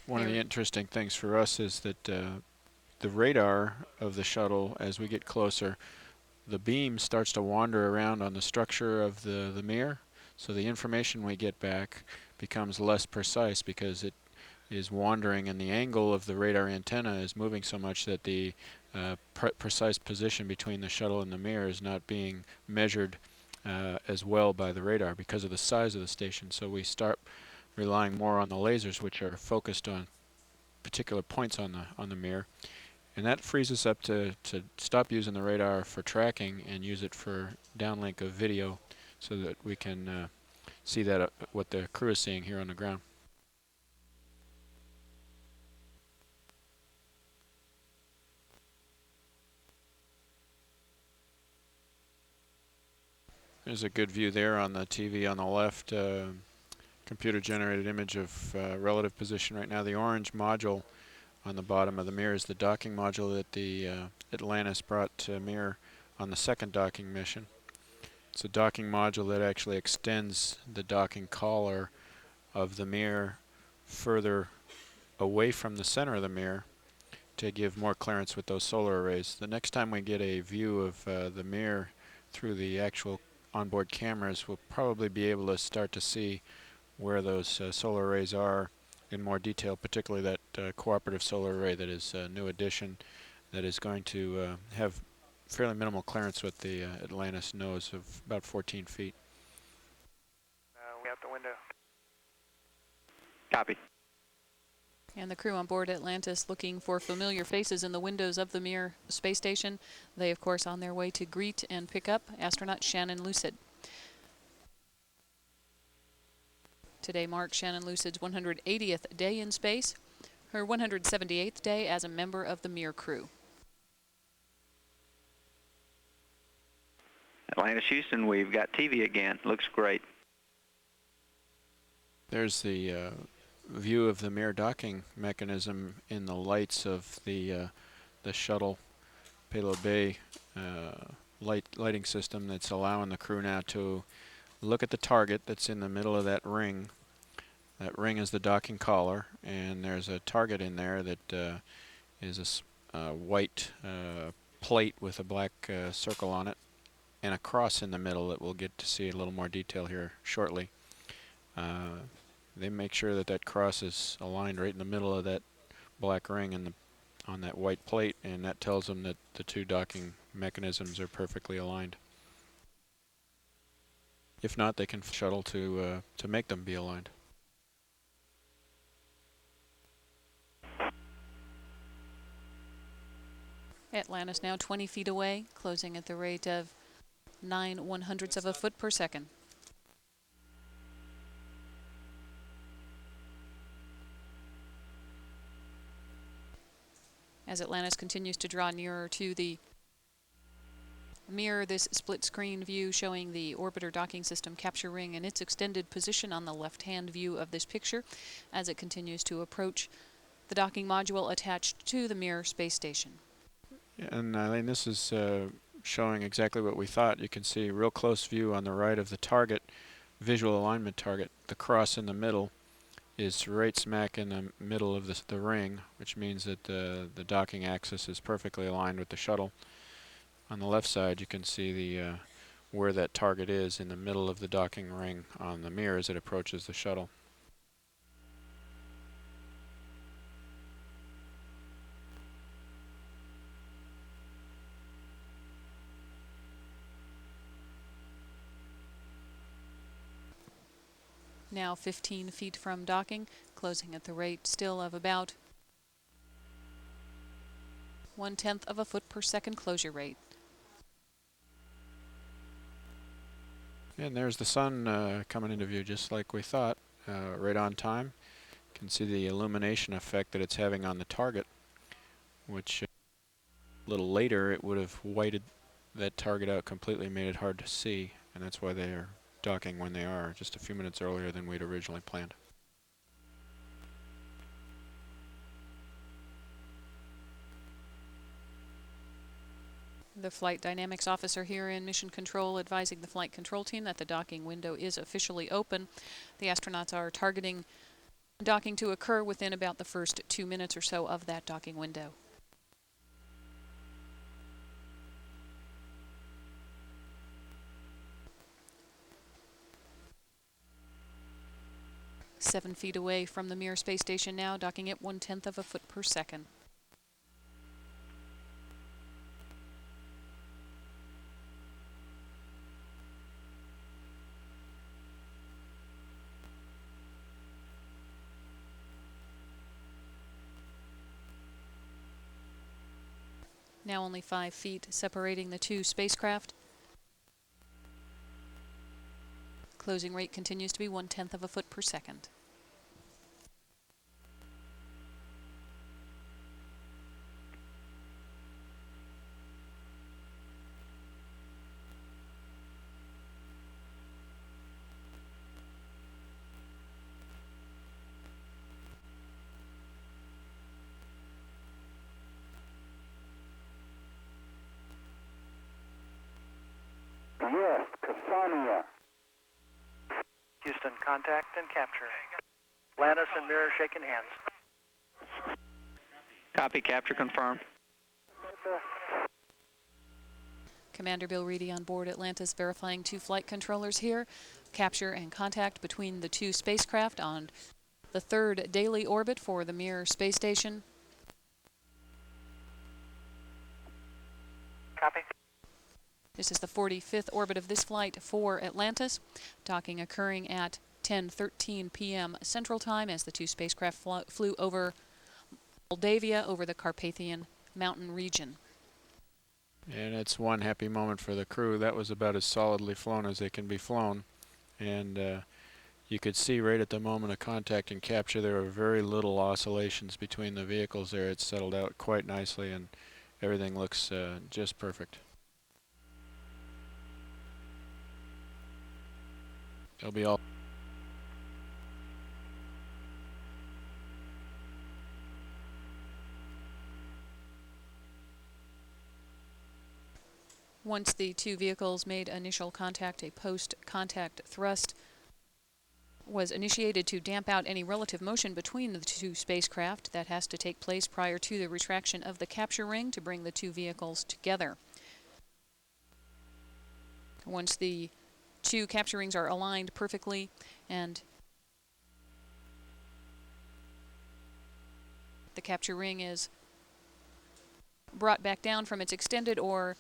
One of the interesting things for us is that the radar of the shuttle, as we get closer, the beam starts to wander around on the structure of the Mir, so the information we get back becomes less precise because it is wandering and the angle of the radar antenna is moving so much that the precise position between the shuttle and the Mir is not being measured as well by the radar because of the size of the station. So we start relying more on the lasers, which are focused on particular points on the Mir, and that frees us up to stop using the radar for tracking and use it for downlink of video so that we can see that what the crew is seeing here on the ground. There's a good view there on the TV on the left, computer generated image of relative position right now. The orange module on the bottom of the Mir is the docking module that the Atlantis brought to Mir on the second docking mission. It's a docking module that actually extends the docking collar of the Mir further away from the center of the Mir to give more clearance with those solar arrays. The next time we get a view of the Mir through the actual onboard cameras, we'll probably be able to start to see where those solar arrays are in more detail, particularly that cooperative solar array that is a new addition that is going to have fairly minimal clearance with the Atlantis nose of about 14 feet. We out the window. Copy. And the crew on board Atlantis looking for familiar faces in the windows of the Mir space station. They, of course, on their way to greet and pick up astronaut Shannon Lucid. Today marks Shannon Lucid's 180th day in space, her 178th day as a member of the Mir crew. Atlantis, Houston, we've got TV again. Looks great. There's the view of the Mir docking mechanism in the lights of the shuttle payload bay lighting system that's allowing the crew now to look at the target that's in the middle of that ring. That ring is the docking collar, and there's a target in there that is a white plate with a black circle on it and a cross in the middle that we'll get to see a little more detail here shortly. They make sure that that cross is aligned right in the middle of that black ring and on that white plate, and that tells them that the two docking mechanisms are perfectly aligned. If not, they can shuttle to make them be aligned. Atlantis now 20 feet away, closing at the rate of 9/100ths of a foot per second. As Atlantis continues to draw nearer to the Mir, this split screen view showing the orbiter docking system capture ring and its extended position on the left-hand view of this picture as it continues to approach the docking module attached to the Mir space station. And Eileen, this is showing exactly what we thought. You can see a real close view on the right of the target, visual alignment target. The cross in the middle is right smack in the middle of the ring, which means that the docking axis is perfectly aligned with the shuttle. On the left side, you can see the where that target is in the middle of the docking ring on the Mir as it approaches the shuttle. Now 15 feet from docking, closing at the rate still of about 1/10 of a foot per second closure rate. And there's the sun coming into view just like we thought, right on time. You can see the illumination effect that it's having on the target, which a little later it would have whited that target out completely, made it hard to see, and that's why they are docking when they are, just a few minutes earlier than we'd originally planned. The flight dynamics officer here in mission control advising the flight control team that the docking window is officially open. The astronauts are targeting Docking to occur within about the first 2 minutes or so of that docking window. Seven feet away from the Mir space station now, docking at 1/10 of a foot per second. Now only 5 feet separating the two spacecraft. Closing rate continues to be 1/10 of a foot per second. Yes, Cassania. Houston, contact and capture. Atlantis and Mir shaking hands. Copy, capture confirmed. Commander Bill Reedy on board Atlantis verifying two flight controllers here. Capture and contact between the two spacecraft on the third daily orbit for the Mir space station. Copy. This is the 45th orbit of this flight for Atlantis. Docking occurring at 10:13 p.m. Central Time as the two spacecraft flew over Moldavia over the Carpathian Mountain region. And it's one happy moment for the crew. That was about as solidly flown as they can be flown. And you could see right at the moment of contact and capture there were very little oscillations between the vehicles there. It settled out quite nicely and everything looks just perfect. It'll be all Once the two vehicles made initial contact, a post-contact thrust was initiated to damp out any relative motion between the two spacecraft. That has to take place prior to the retraction of the capture ring to bring the two vehicles together. Once the two capture rings are aligned perfectly and the capture ring is brought back down from its extended or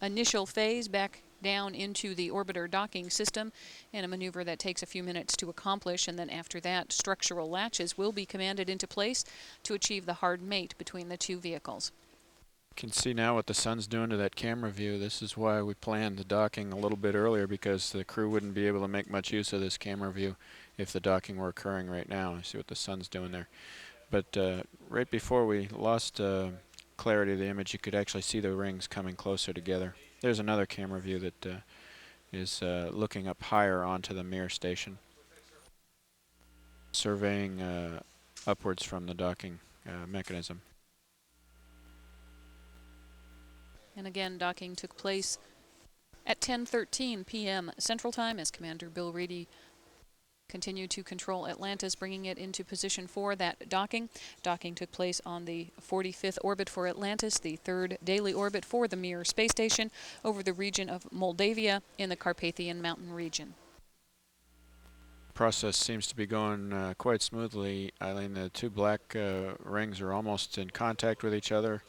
initial phase back down into the orbiter docking system in a maneuver that takes a few minutes to accomplish, and then after that structural latches will be commanded into place to achieve the hard mate between the two vehicles. You can see now what the sun's doing to that camera view. This is why we planned the docking a little bit earlier, because the crew wouldn't be able to make much use of this camera view if the docking were occurring right now. You see what the sun's doing there. But right before we lost clarity of the image, you could actually see the rings coming closer together. There's another camera view that is looking up higher onto the Mir station, surveying upwards from the docking mechanism. And again, docking took place at 10:13 p.m. Central Time as Commander Bill Reedy continued to control Atlantis, bringing it into position for that docking. Docking took place on the 45th orbit for Atlantis, the third daily orbit for the Mir space station over the region of Moldavia in the Carpathian Mountain region. Process seems to be going quite smoothly, Eileen. The two black rings are almost in contact with each other,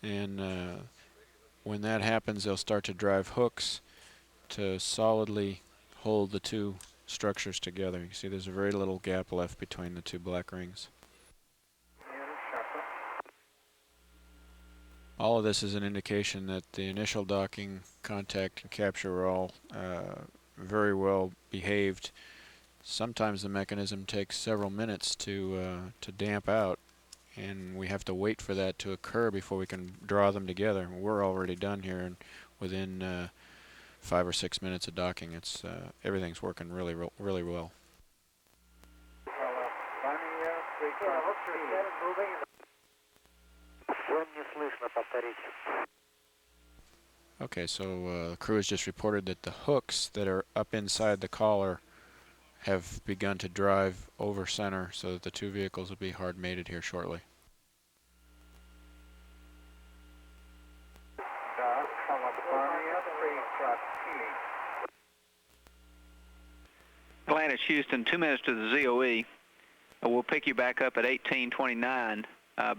and when that happens, they'll start to drive hooks to solidly hold the two structures together. You can see there's a very little gap left between the two black rings. All of this is an indication that the initial docking, contact, and capture were all very well behaved. Sometimes the mechanism takes several minutes to damp out, and we have to wait for that to occur before we can draw them together. We're already done here, and within 5 or 6 minutes of docking, it's everything's working really well. Okay, so the crew has just reported that the hooks that are up inside the collar have begun to drive over center so that the two vehicles will be hard mated here shortly. Atlantis, Houston, 2 minutes to the ZOE. We'll pick you back up at 1829.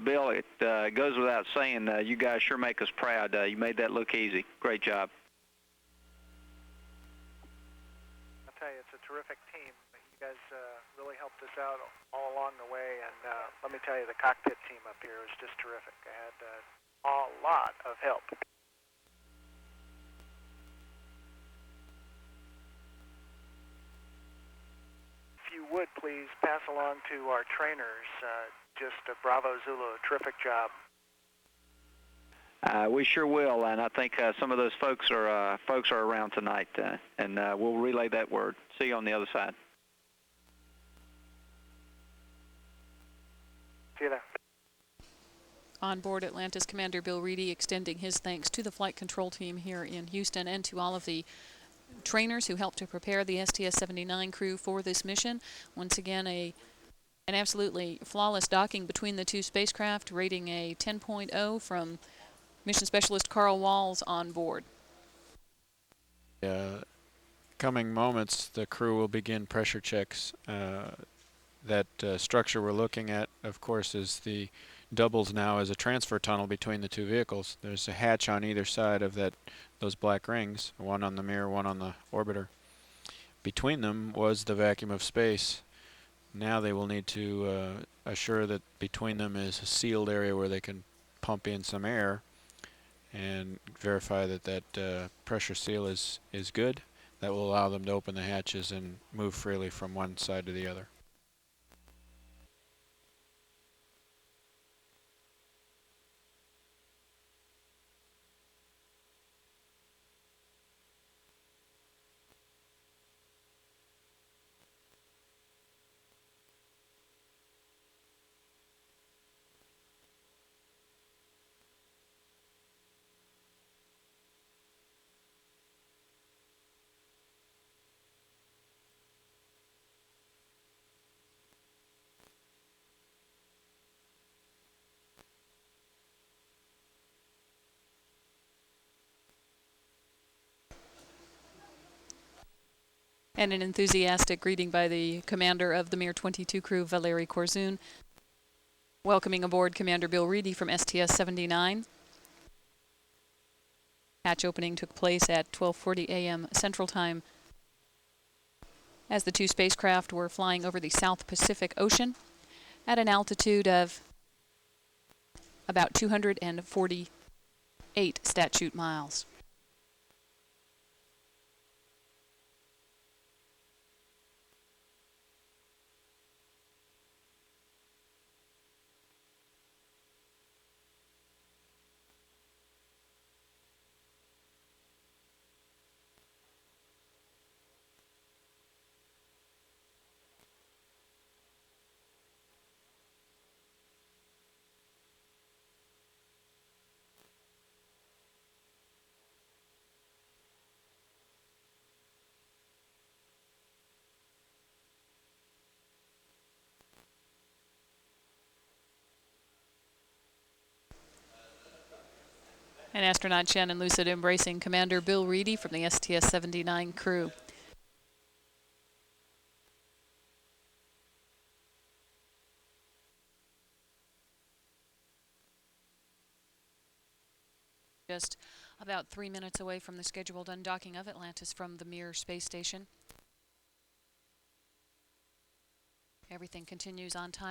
Bill, it goes without saying, you guys sure make us proud. You made that look easy. Great job. I'll tell you, it's a terrific team. You guys really helped us out all along the way, and let me tell you, the cockpit team up here was just terrific. I had a lot of help. If you would, please pass along to our trainers, just a Bravo Zulu, a terrific job. We sure will, and I think some of those folks are around tonight, and we'll relay that word. See you on the other side. See you there. On board Atlantis, Commander Bill Reedy extending his thanks to the flight control team here in Houston and to all of the trainers who helped to prepare the STS-79 crew for this mission. Once again, an absolutely flawless docking between the two spacecraft, rating a 10.0 from Mission Specialist Carl Walls on board. Coming moments, the crew will begin pressure checks. That structure we're looking at, of course, is the doubles now as a transfer tunnel between the two vehicles. There's a hatch on either side of those black rings, one on the Mir, one on the orbiter. Between them was the vacuum of space. Now they will need to assure that between them is a sealed area where they can pump in some air and verify that that pressure seal is good. That will allow them to open the hatches and move freely from one side to the other. And an enthusiastic greeting by the commander of the Mir 22 crew, Valery Korzun, welcoming aboard Commander Bill Reedy from STS-79. Hatch opening took place at 12:40 a.m. Central Time as the two spacecraft were flying over the South Pacific Ocean at an altitude of about 248 statute miles. And astronaut Shannon Lucid embracing Commander Bill Reedy from the STS-79 crew. Just about 3 minutes away from the scheduled undocking of Atlantis from the Mir space station. Everything continues on time.